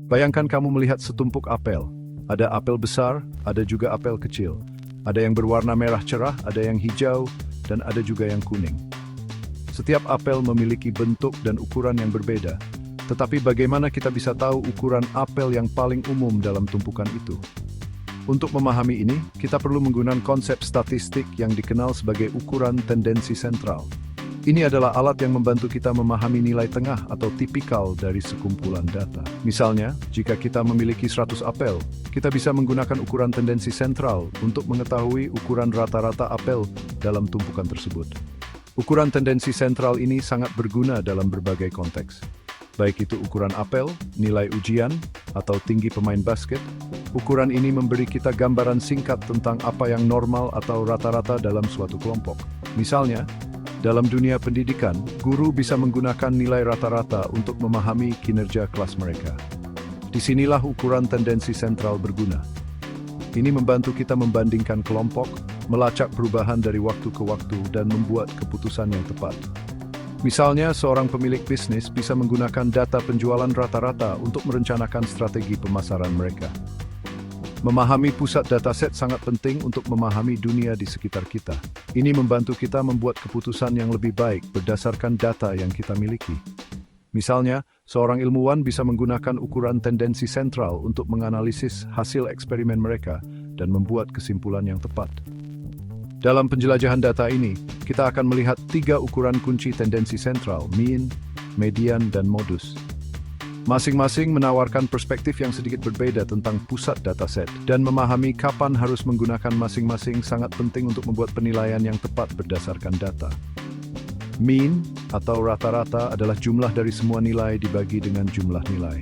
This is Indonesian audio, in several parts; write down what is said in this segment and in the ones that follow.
Bayangkan kamu melihat setumpuk apel. Ada apel besar, ada juga apel kecil. Ada yang berwarna merah cerah, ada yang hijau, dan ada juga yang kuning. Setiap apel memiliki bentuk dan ukuran yang berbeda. Tetapi bagaimana kita bisa tahu ukuran apel yang paling umum dalam tumpukan itu? Untuk memahami ini, kita perlu menggunakan konsep statistik yang dikenal sebagai ukuran tendensi sentral. Ini adalah alat yang membantu kita memahami nilai tengah atau tipikal dari sekumpulan data. Misalnya, jika kita memiliki 100 apel, kita bisa menggunakan ukuran tendensi sentral untuk mengetahui ukuran rata-rata apel dalam tumpukan tersebut. Ukuran tendensi sentral ini sangat berguna dalam berbagai konteks. Baik itu ukuran apel, nilai ujian, atau tinggi pemain basket, ukuran ini memberi kita gambaran singkat tentang apa yang normal atau rata-rata dalam suatu kelompok. Misalnya, dalam dunia pendidikan, guru bisa menggunakan nilai rata-rata untuk memahami kinerja kelas mereka. Disinilah ukuran tendensi sentral berguna. Ini membantu kita membandingkan kelompok, melacak perubahan dari waktu ke waktu, dan membuat keputusan yang tepat. Misalnya, seorang pemilik bisnis bisa menggunakan data penjualan rata-rata untuk merencanakan strategi pemasaran mereka. Memahami pusat dataset sangat penting untuk memahami dunia di sekitar kita. Ini membantu kita membuat keputusan yang lebih baik berdasarkan data yang kita miliki. Misalnya, seorang ilmuwan bisa menggunakan ukuran tendensi sentral untuk menganalisis hasil eksperimen mereka dan membuat kesimpulan yang tepat. Dalam penjelajahan data ini, kita akan melihat 3 ukuran kunci tendensi sentral, mean, median, dan modus. Masing-masing menawarkan perspektif yang sedikit berbeda tentang pusat dataset, dan memahami kapan harus menggunakan masing-masing sangat penting untuk membuat penilaian yang tepat berdasarkan data. Mean, atau rata-rata, adalah jumlah dari semua nilai dibagi dengan jumlah nilai.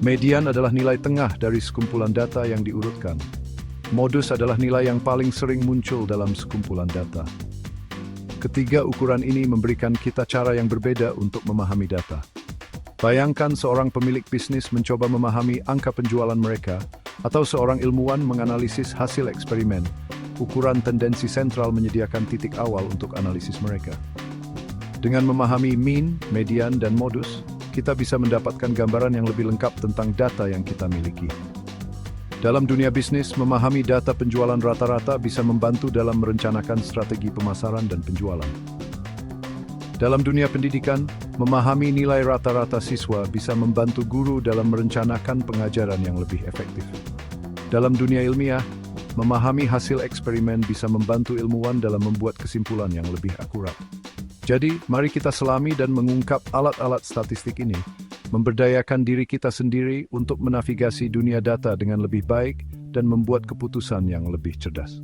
Median adalah nilai tengah dari sekumpulan data yang diurutkan. Modus adalah nilai yang paling sering muncul dalam sekumpulan data. Ketiga ukuran ini memberikan kita cara yang berbeda untuk memahami data. Bayangkan seorang pemilik bisnis mencoba memahami angka penjualan mereka, atau seorang ilmuwan menganalisis hasil eksperimen. Ukuran tendensi sentral menyediakan titik awal untuk analisis mereka. Dengan memahami mean, median, dan modus, kita bisa mendapatkan gambaran yang lebih lengkap tentang data yang kita miliki. Dalam dunia bisnis, memahami data penjualan rata-rata bisa membantu dalam merencanakan strategi pemasaran dan penjualan. Dalam dunia pendidikan, memahami nilai rata-rata siswa bisa membantu guru dalam merencanakan pengajaran yang lebih efektif. Dalam dunia ilmiah, memahami hasil eksperimen bisa membantu ilmuwan dalam membuat kesimpulan yang lebih akurat. Jadi, mari kita selami dan mengungkap alat-alat statistik ini, memberdayakan diri kita sendiri untuk menavigasi dunia data dengan lebih baik dan membuat keputusan yang lebih cerdas.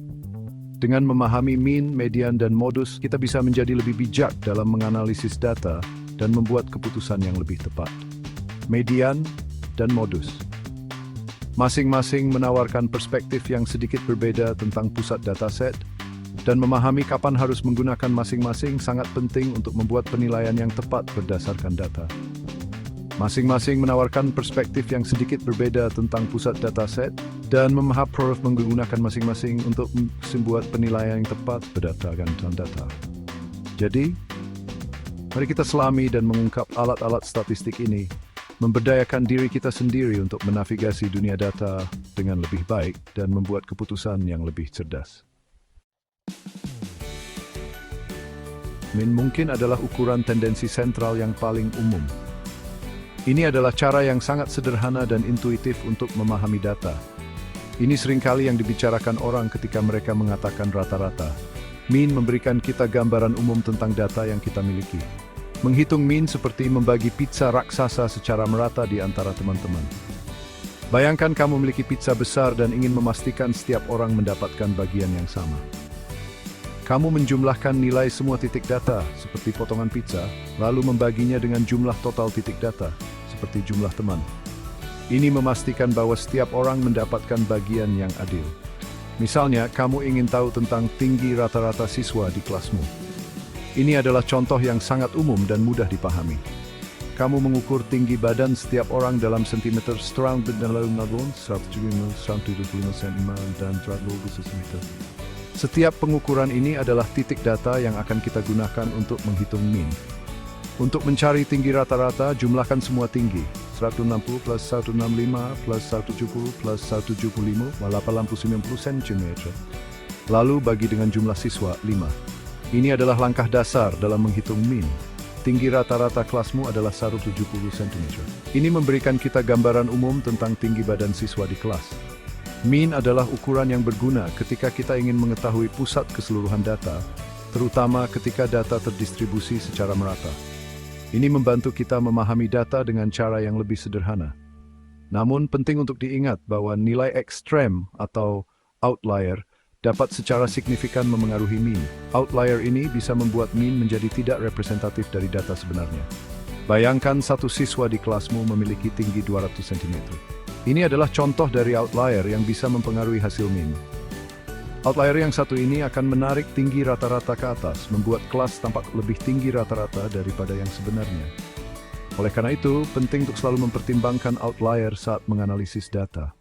Dengan memahami mean, median, dan modus, kita bisa menjadi lebih bijak dalam menganalisis data dan membuat keputusan yang lebih tepat. Median dan modus masing-masing menawarkan perspektif yang sedikit berbeda tentang pusat dataset, dan memahami kapan harus menggunakan masing-masing sangat penting untuk membuat penilaian yang tepat berdasarkan data. Masing-masing menawarkan perspektif yang sedikit berbeda tentang pusat dataset, dan harus menggunakan masing-masing untuk membuat penilaian yang tepat berdasarkan data. Jadi, mari kita selami dan mengungkap alat-alat statistik ini, memberdayakan diri kita sendiri untuk menavigasi dunia data dengan lebih baik dan membuat keputusan yang lebih cerdas. Mean mungkin adalah ukuran tendensi sentral yang paling umum. Ini adalah cara yang sangat sederhana dan intuitif untuk memahami data. Ini seringkali yang dibicarakan orang ketika mereka mengatakan rata-rata. Mean memberikan kita gambaran umum tentang data yang kita miliki. Menghitung mean seperti membagi pizza raksasa secara merata di antara teman-teman. Bayangkan kamu memiliki pizza besar dan ingin memastikan setiap orang mendapatkan bagian yang sama. Kamu menjumlahkan nilai semua titik data, seperti potongan pizza, lalu membaginya dengan jumlah total titik data, seperti jumlah teman. Ini memastikan bahwa setiap orang mendapatkan bagian yang adil. Misalnya, kamu ingin tahu tentang tinggi rata-rata siswa di kelasmu. Ini adalah contoh yang sangat umum dan mudah dipahami. Kamu mengukur tinggi badan setiap orang dalam sentimeter strong dalam 175 cm dan 100 cm. Setiap pengukuran ini adalah titik data yang akan kita gunakan untuk menghitung mean. Untuk mencari tinggi rata-rata, jumlahkan semua tinggi, 160 plus 165 plus 170 plus 175 80 90 cm. Lalu bagi dengan jumlah siswa 5. Ini adalah langkah dasar dalam menghitung min. Tinggi rata-rata kelasmu adalah 170 cm. Ini memberikan kita gambaran umum tentang tinggi badan siswa di kelas. Min adalah ukuran yang berguna ketika kita ingin mengetahui pusat keseluruhan data, terutama ketika data terdistribusi secara merata. Ini membantu kita memahami data dengan cara yang lebih sederhana. Namun penting untuk diingat bahwa nilai ekstrem atau outlier dapat secara signifikan memengaruhi min. Outlier ini bisa membuat min menjadi tidak representatif dari data sebenarnya. Bayangkan satu siswa di kelasmu memiliki tinggi 200 cm. Ini adalah contoh dari outlier yang bisa mempengaruhi hasil min. Outlier yang satu ini akan menarik tinggi rata-rata ke atas, membuat kelas tampak lebih tinggi rata-rata daripada yang sebenarnya. Oleh karena itu, penting untuk selalu mempertimbangkan outlier saat menganalisis data.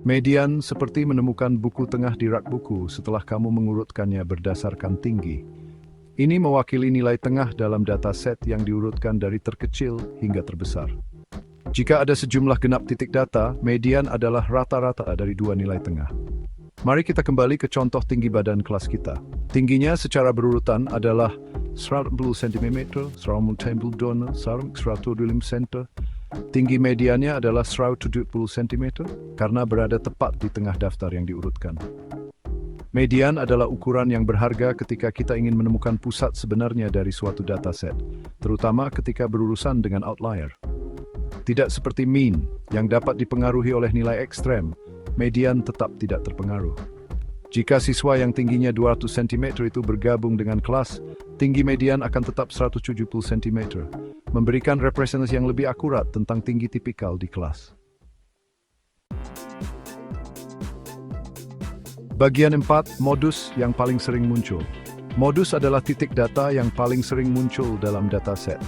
Median seperti menemukan buku tengah di rak buku setelah kamu mengurutkannya berdasarkan tinggi. Ini mewakili nilai tengah dalam dataset yang diurutkan dari terkecil hingga terbesar. Jika ada sejumlah genap titik data, median adalah rata-rata dari dua nilai tengah. Mari kita kembali ke contoh tinggi badan kelas kita. Tingginya secara berurutan adalah 140 cm, 180 cm. Tinggi mediannya adalah 170 cm karena berada tepat di tengah daftar yang diurutkan. Median adalah ukuran yang berharga ketika kita ingin menemukan pusat sebenarnya dari suatu dataset, terutama ketika berurusan dengan outlier. Tidak seperti mean yang dapat dipengaruhi oleh nilai ekstrem, median tetap tidak terpengaruh. Jika siswa yang tingginya 200 cm itu bergabung dengan kelas, tinggi median akan tetap 170 cm, memberikan representasi yang lebih akurat tentang tinggi tipikal di kelas. Bagian 4, modus yang paling sering muncul. Modus adalah titik data yang paling sering muncul dalam dataset.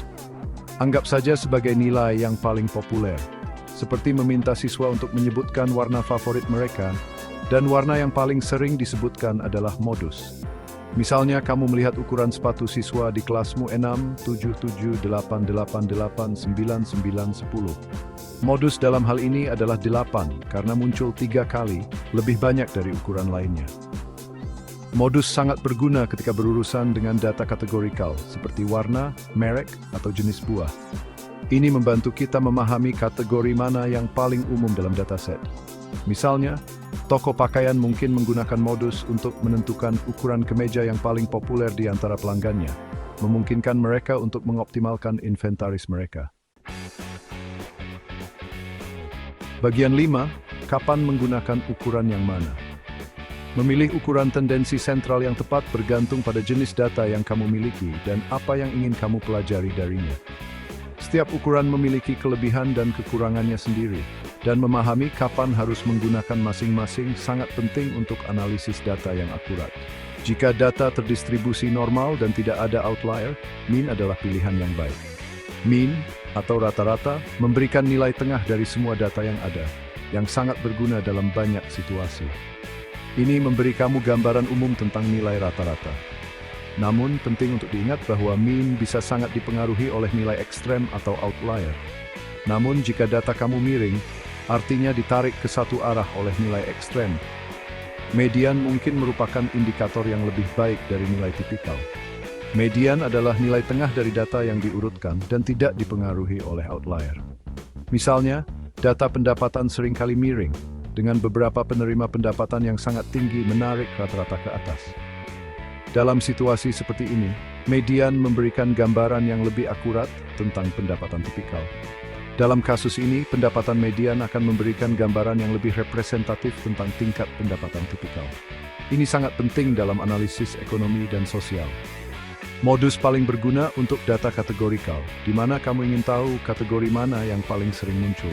Anggap saja sebagai nilai yang paling populer, seperti meminta siswa untuk menyebutkan warna favorit mereka, dan warna yang paling sering disebutkan adalah modus. Misalnya, kamu melihat ukuran sepatu siswa di kelasmu 6, 7, 7, 8, 8, 8, 9, 9, 10. Modus dalam hal ini adalah 8, karena muncul 3 kali, lebih banyak dari ukuran lainnya. Modus sangat berguna ketika berurusan dengan data kategorikal, seperti warna, merek, atau jenis buah. Ini membantu kita memahami kategori mana yang paling umum dalam dataset. Misalnya, toko pakaian mungkin menggunakan modus untuk menentukan ukuran kemeja yang paling populer di antara pelanggannya, memungkinkan mereka untuk mengoptimalkan inventaris mereka. Bagian 5, kapan menggunakan ukuran yang mana? Memilih ukuran tendensi sentral yang tepat bergantung pada jenis data yang kamu miliki dan apa yang ingin kamu pelajari darinya. Setiap ukuran memiliki kelebihan dan kekurangannya sendiri, dan memahami kapan harus menggunakan masing-masing sangat penting untuk analisis data yang akurat. Jika data terdistribusi normal dan tidak ada outlier, mean adalah pilihan yang baik. Mean, atau rata-rata, memberikan nilai tengah dari semua data yang ada, yang sangat berguna dalam banyak situasi. Ini memberi kamu gambaran umum tentang nilai rata-rata. Namun, penting untuk diingat bahwa mean bisa sangat dipengaruhi oleh nilai ekstrem atau outlier. Namun, jika data kamu miring, artinya ditarik ke satu arah oleh nilai ekstrem. Median mungkin merupakan indikator yang lebih baik dari nilai tipikal. Median adalah nilai tengah dari data yang diurutkan dan tidak dipengaruhi oleh outlier. Misalnya, data pendapatan seringkali miring, dengan beberapa penerima pendapatan yang sangat tinggi menarik rata-rata ke atas. Dalam situasi seperti ini, median memberikan gambaran yang lebih akurat tentang pendapatan tipikal. Dalam kasus ini, pendapatan median akan memberikan gambaran yang lebih representatif tentang tingkat pendapatan tipikal. Ini sangat penting dalam analisis ekonomi dan sosial. Modus paling berguna untuk data kategorikal, di mana kamu ingin tahu kategori mana yang paling sering muncul.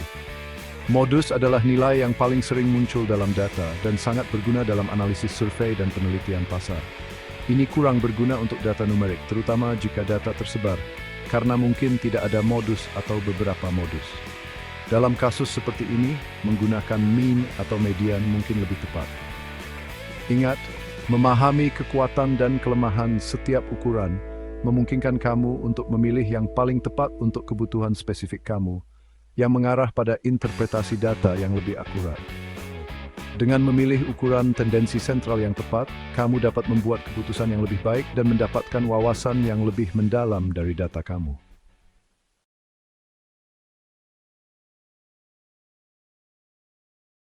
Modus adalah nilai yang paling sering muncul dalam data dan sangat berguna dalam analisis survei dan penelitian pasar. Ini kurang berguna untuk data numerik, terutama jika data tersebar, karena mungkin tidak ada modus atau beberapa modus. Dalam kasus seperti ini, menggunakan mean atau median mungkin lebih tepat. Ingat, memahami kekuatan dan kelemahan setiap ukuran memungkinkan kamu untuk memilih yang paling tepat untuk kebutuhan spesifik kamu, yang mengarah pada interpretasi data yang lebih akurat. Dengan memilih ukuran tendensi sentral yang tepat, kamu dapat membuat keputusan yang lebih baik dan mendapatkan wawasan yang lebih mendalam dari data kamu.